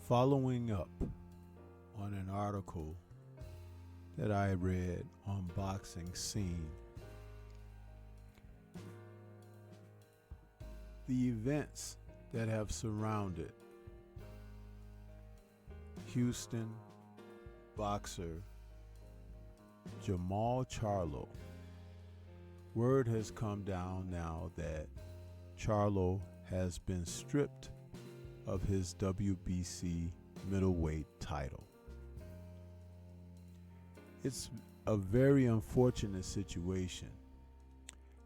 Following up on an article that I read on Boxing Scene, the events that have surrounded Houston boxer Jermall Charlos. Word has come down now that Charlo has been stripped of his WBC Middleweight title. It's a very unfortunate situation,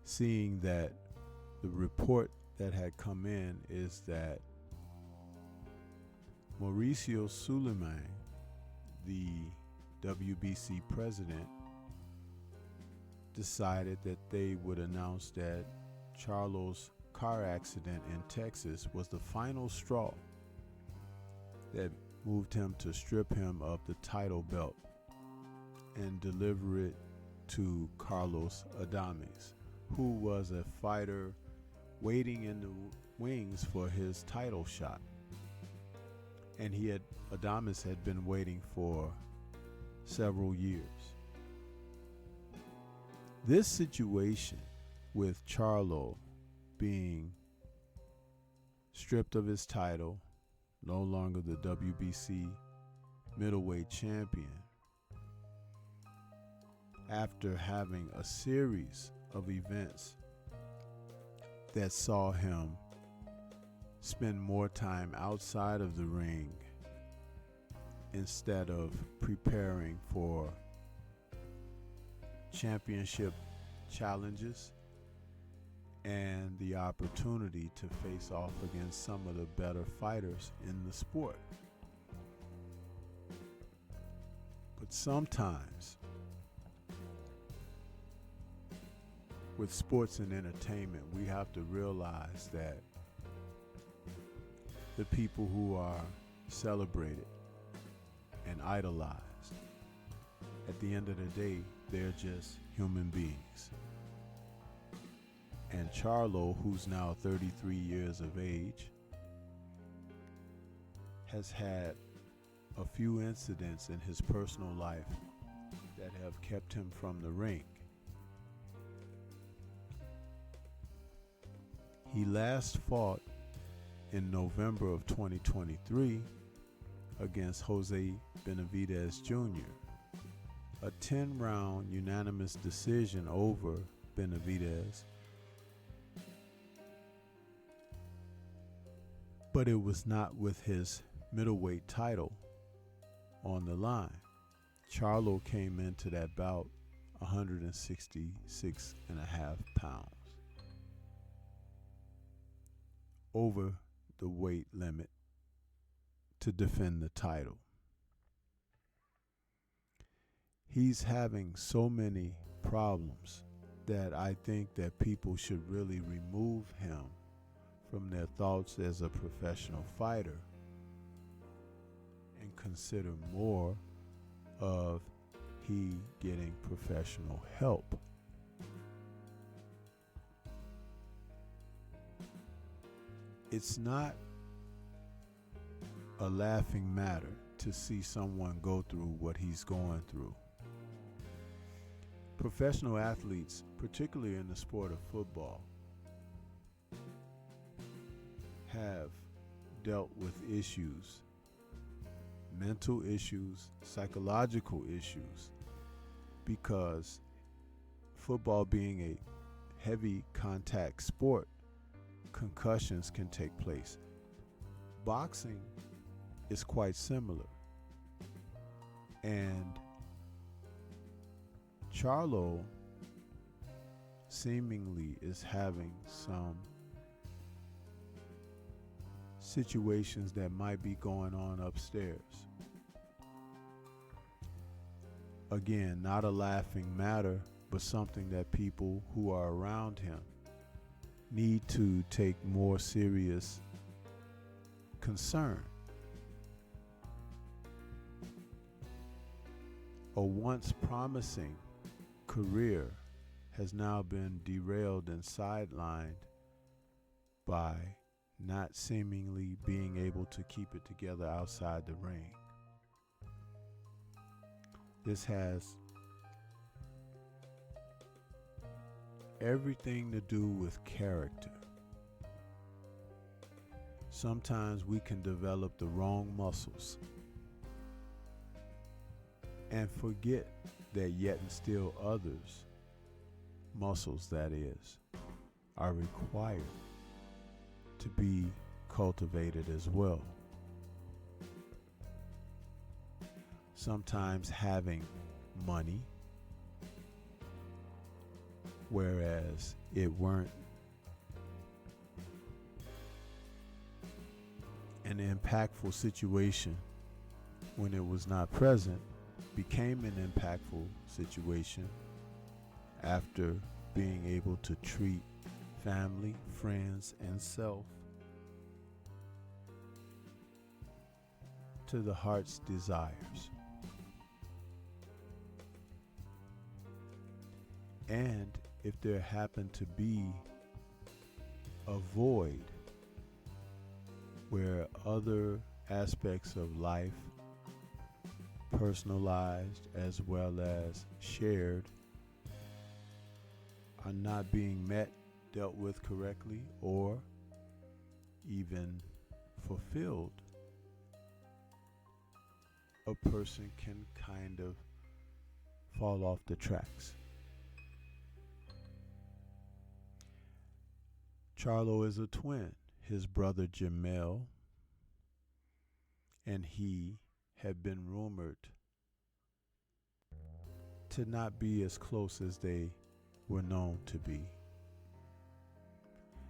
seeing that the report that had come in is that Mauricio Sulaiman, the WBC president, decided that they would announce that Charlo's car accident in Texas was the final straw that moved him to strip him of the title belt and deliver it to Carlos Adames, who was a fighter waiting in the wings for his title shot. And Adames had been waiting for several years. This situation with Charlo being stripped of his title, no longer the WBC middleweight champion, after having a series of events that saw him spend more time outside of the ring instead of preparing for championship challenges and the opportunity to face off against some of the better fighters in the sport. But sometimes with sports and entertainment, we have to realize that the people who are celebrated and idolized, at the end of the day, they're just human beings. And Charlo, who's now 33 years of age, has had a few incidents in his personal life that have kept him from the ring. He last fought in November of 2023 against Jose Benavidez Jr., a 10-round unanimous decision over Benavidez, but it was not with his middleweight title on the line. Charlo came into that bout 166.5 pounds over the weight limit to defend the title. He's having so many problems that I think that people should really remove him from their thoughts as a professional fighter and consider more of he getting professional help. It's not a laughing matter to see someone go through what he's going through. Professional athletes, particularly in the sport of football, have dealt with issues, mental issues, psychological issues, because football being a heavy contact sport, concussions can take place. Boxing is quite similar. And Charlo seemingly is having some situations that might be going on upstairs. Again, not a laughing matter, but something that people who are around him need to take more serious concern. A once promising career has now been derailed and sidelined by not seemingly being able to keep it together outside the ring. This has everything to do with character. Sometimes we can develop the wrong muscles and forget that yet and still others, muscles that is, are required to be cultivated as well. Sometimes having money, whereas it weren't an impactful situation when it was not present, became an impactful situation after being able to treat family, friends, and self to the heart's desires. And if there happened to be a void where other aspects of life, personalized as well as shared, are not being met, dealt with correctly, or even fulfilled, a person can kind of fall off the tracks. Charlo is a twin. His brother Jermall and he have been rumored to not be as close as they were known to be.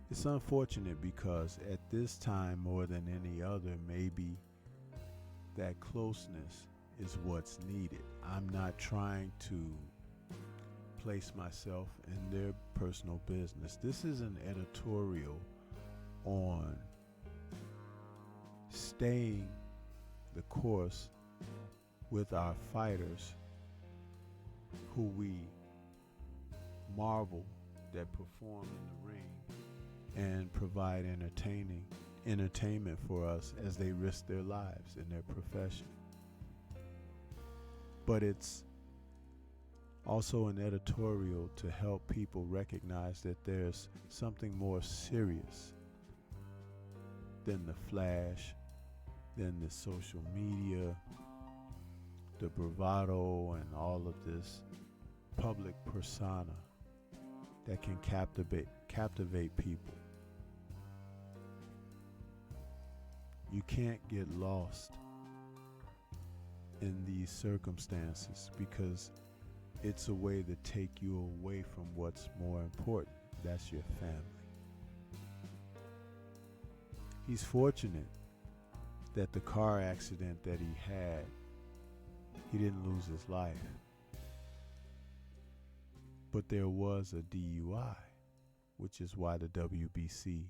It's unfortunate because at this time, more than any other, maybe that closeness is what's needed. I'm not trying to place myself in their personal business. This is an editorial on staying the course with our fighters who we marvel that perform in the ring and provide entertainment for us as they risk their lives in their profession. But it's also an editorial to help people recognize that there's something more serious than the flash, than the social media, the bravado, and all of this public persona that can captivate people. You can't get lost in these circumstances because it's a way to take you away from what's more important. That's your family. He's fortunate that the car accident that he had, he didn't lose his life. But there was a DUI, which is why the WBC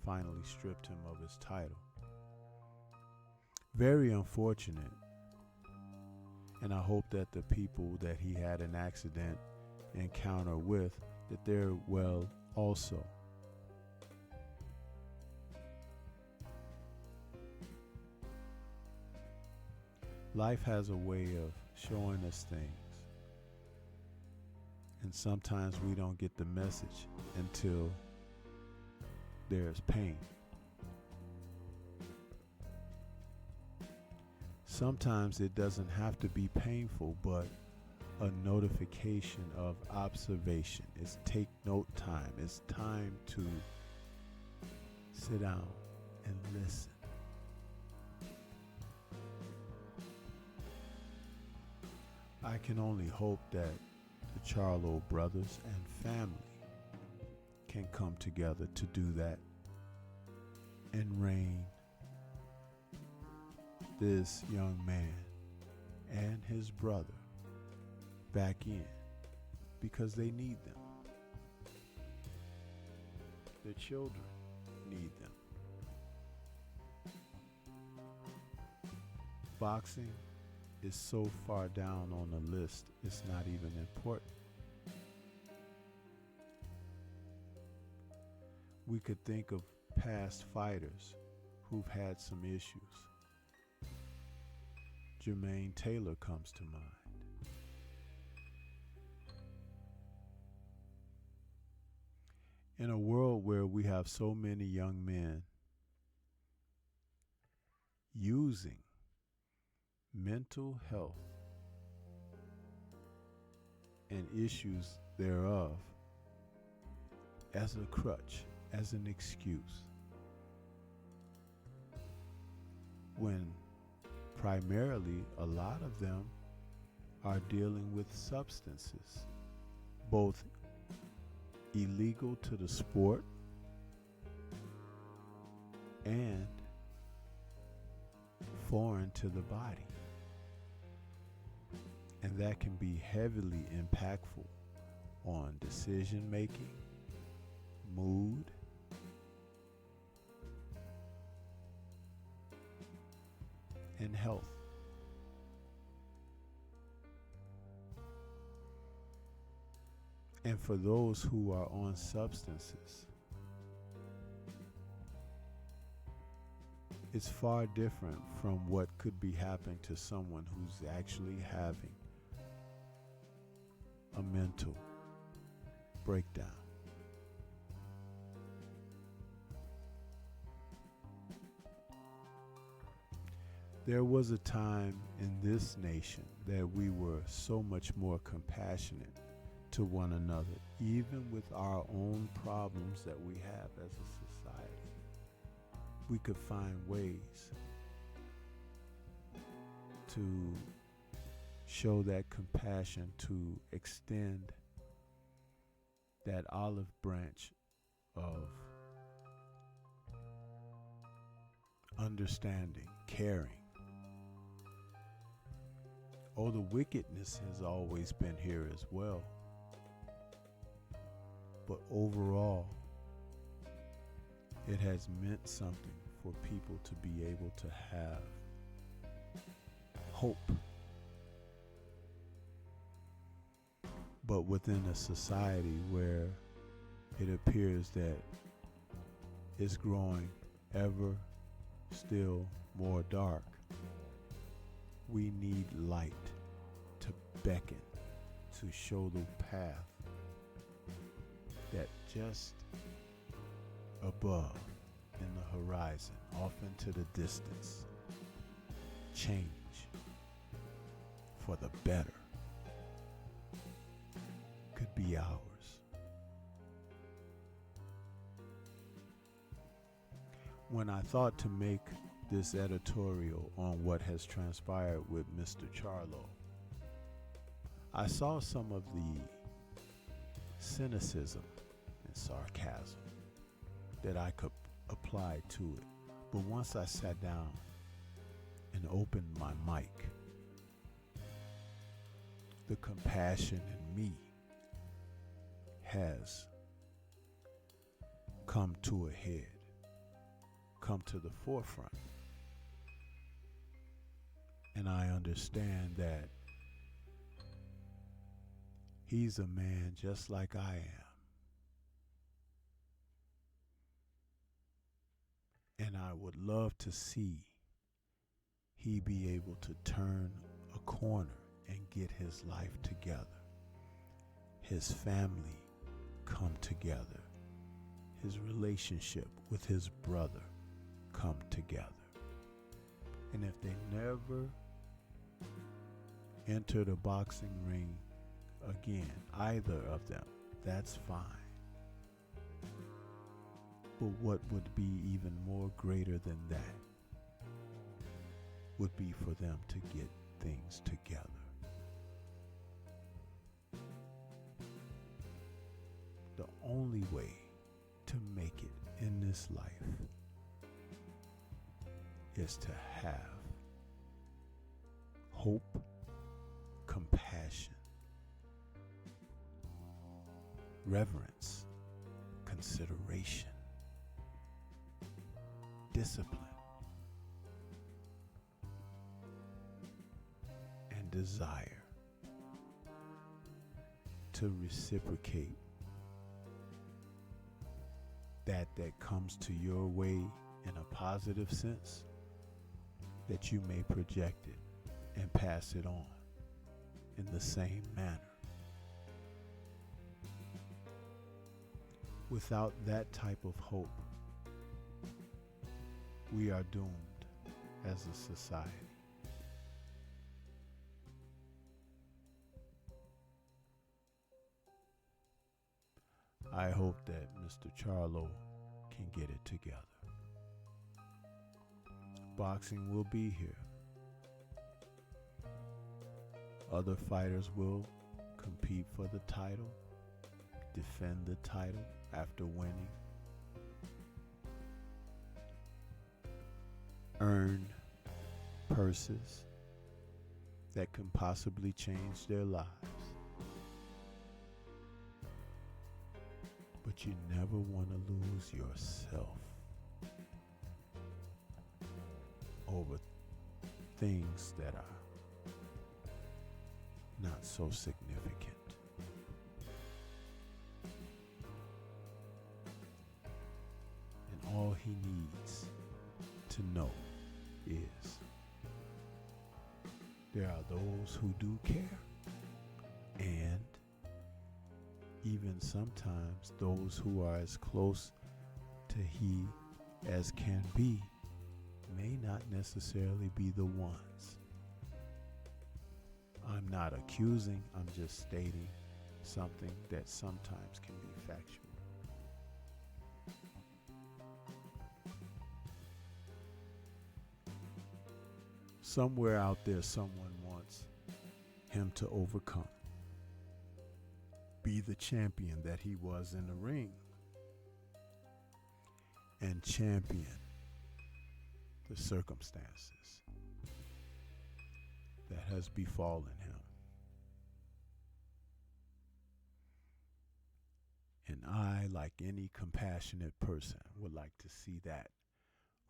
finally stripped him of his title. Very unfortunate. And I hope that the people that he had an accident encounter with, that they're well also. Life has a way of showing us things. And sometimes we don't get the message until there's pain. Sometimes it doesn't have to be painful, but a notification of observation. It's take note time. It's time to sit down and listen. I can only hope that the Charlo brothers and family can come together to do that and rein this young man and his brother back in, because they need them. Their children need them. Boxing is so far down on the list, it's not even important. We could think of past fighters who've had some issues. Jermaine Taylor comes to mind. In a world where we have so many young men using mental health and issues thereof as a crutch, as an excuse, when primarily a lot of them are dealing with substances, both illegal to the sport and foreign to the body. And that can be heavily impactful on decision making, mood, and health. And for those who are on substances, it's far different from what could be happening to someone who's actually having a mental breakdown. There was a time in this nation that we were so much more compassionate to one another, even with our own problems that we have as a society. We could find ways to show that compassion, to extend that olive branch of understanding, caring. Oh, the wickedness has always been here as well. But overall, it has meant something for people to be able to have hope. But within a society where it appears that it's growing ever still more dark, we need light to beckon, to show the path that just above in the horizon, off into the distance, change for the better could be ours. When I thought to make this editorial on what has transpired with Mr. Charlo, I saw some of the cynicism and sarcasm that I could apply to it. But once I sat down and opened my mic, the compassion in me has come to a head, come to the forefront. And I understand that he's a man just like I am. And I would love to see he be able to turn a corner and get his life together, his family come together, his relationship with his brother come together. And if they never enter the boxing ring again, either of them, that's fine. But what would be even more greater than that would be for them to get things together. The only way to make it in this life is to have hope, compassion, reverence, consideration, discipline, and desire to reciprocate that comes to your way in a positive sense, that you may project it and pass it on in the same manner. Without that type of hope, we are doomed as a society. I hope that Mr. Charlo can get it together. Boxing will be here. Other fighters will compete for the title, defend the title after winning, earn purses that can possibly change their lives. But you never want to lose yourself over things that are not so significant. And all he needs to know is there are those who do care, and even sometimes those who are as close to he as can be may not necessarily be the ones. I'm not accusing, I'm just stating something that sometimes can be factual. Somewhere out there, someone wants him to overcome, be the champion that he was in the ring, and champion the circumstances that has befallen him. And I, like any compassionate person, would like to see that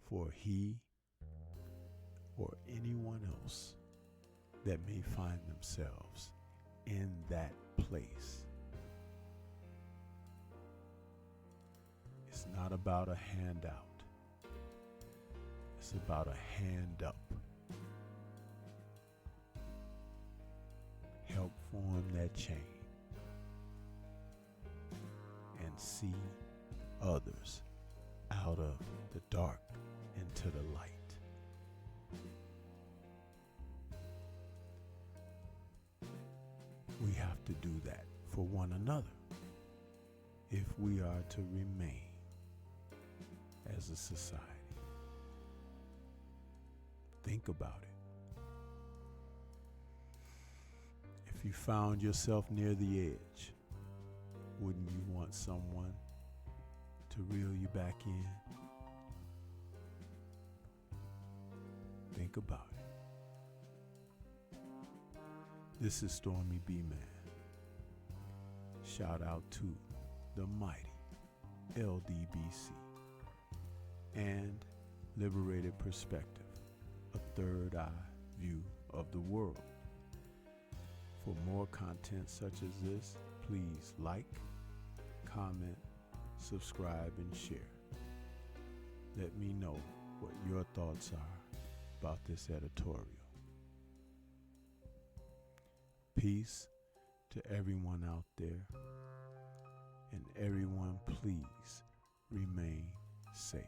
for he or anyone else that may find themselves in that place. It's not about a handout. It's about a hand up. Help form that chain and see others out of the dark into the light. We have to do that for one another if we are to remain as a society. Think about it. If you found yourself near the edge, wouldn't you want someone to reel you back in? Think about it. This is Stormy B. Man. Shout out to the mighty LDBC and Liberated Perspective, a third eye view of the world. For more content such as this, please like, comment, subscribe, and share. Let me know what your thoughts are about this editorial. Peace to everyone out there, and everyone please remain safe.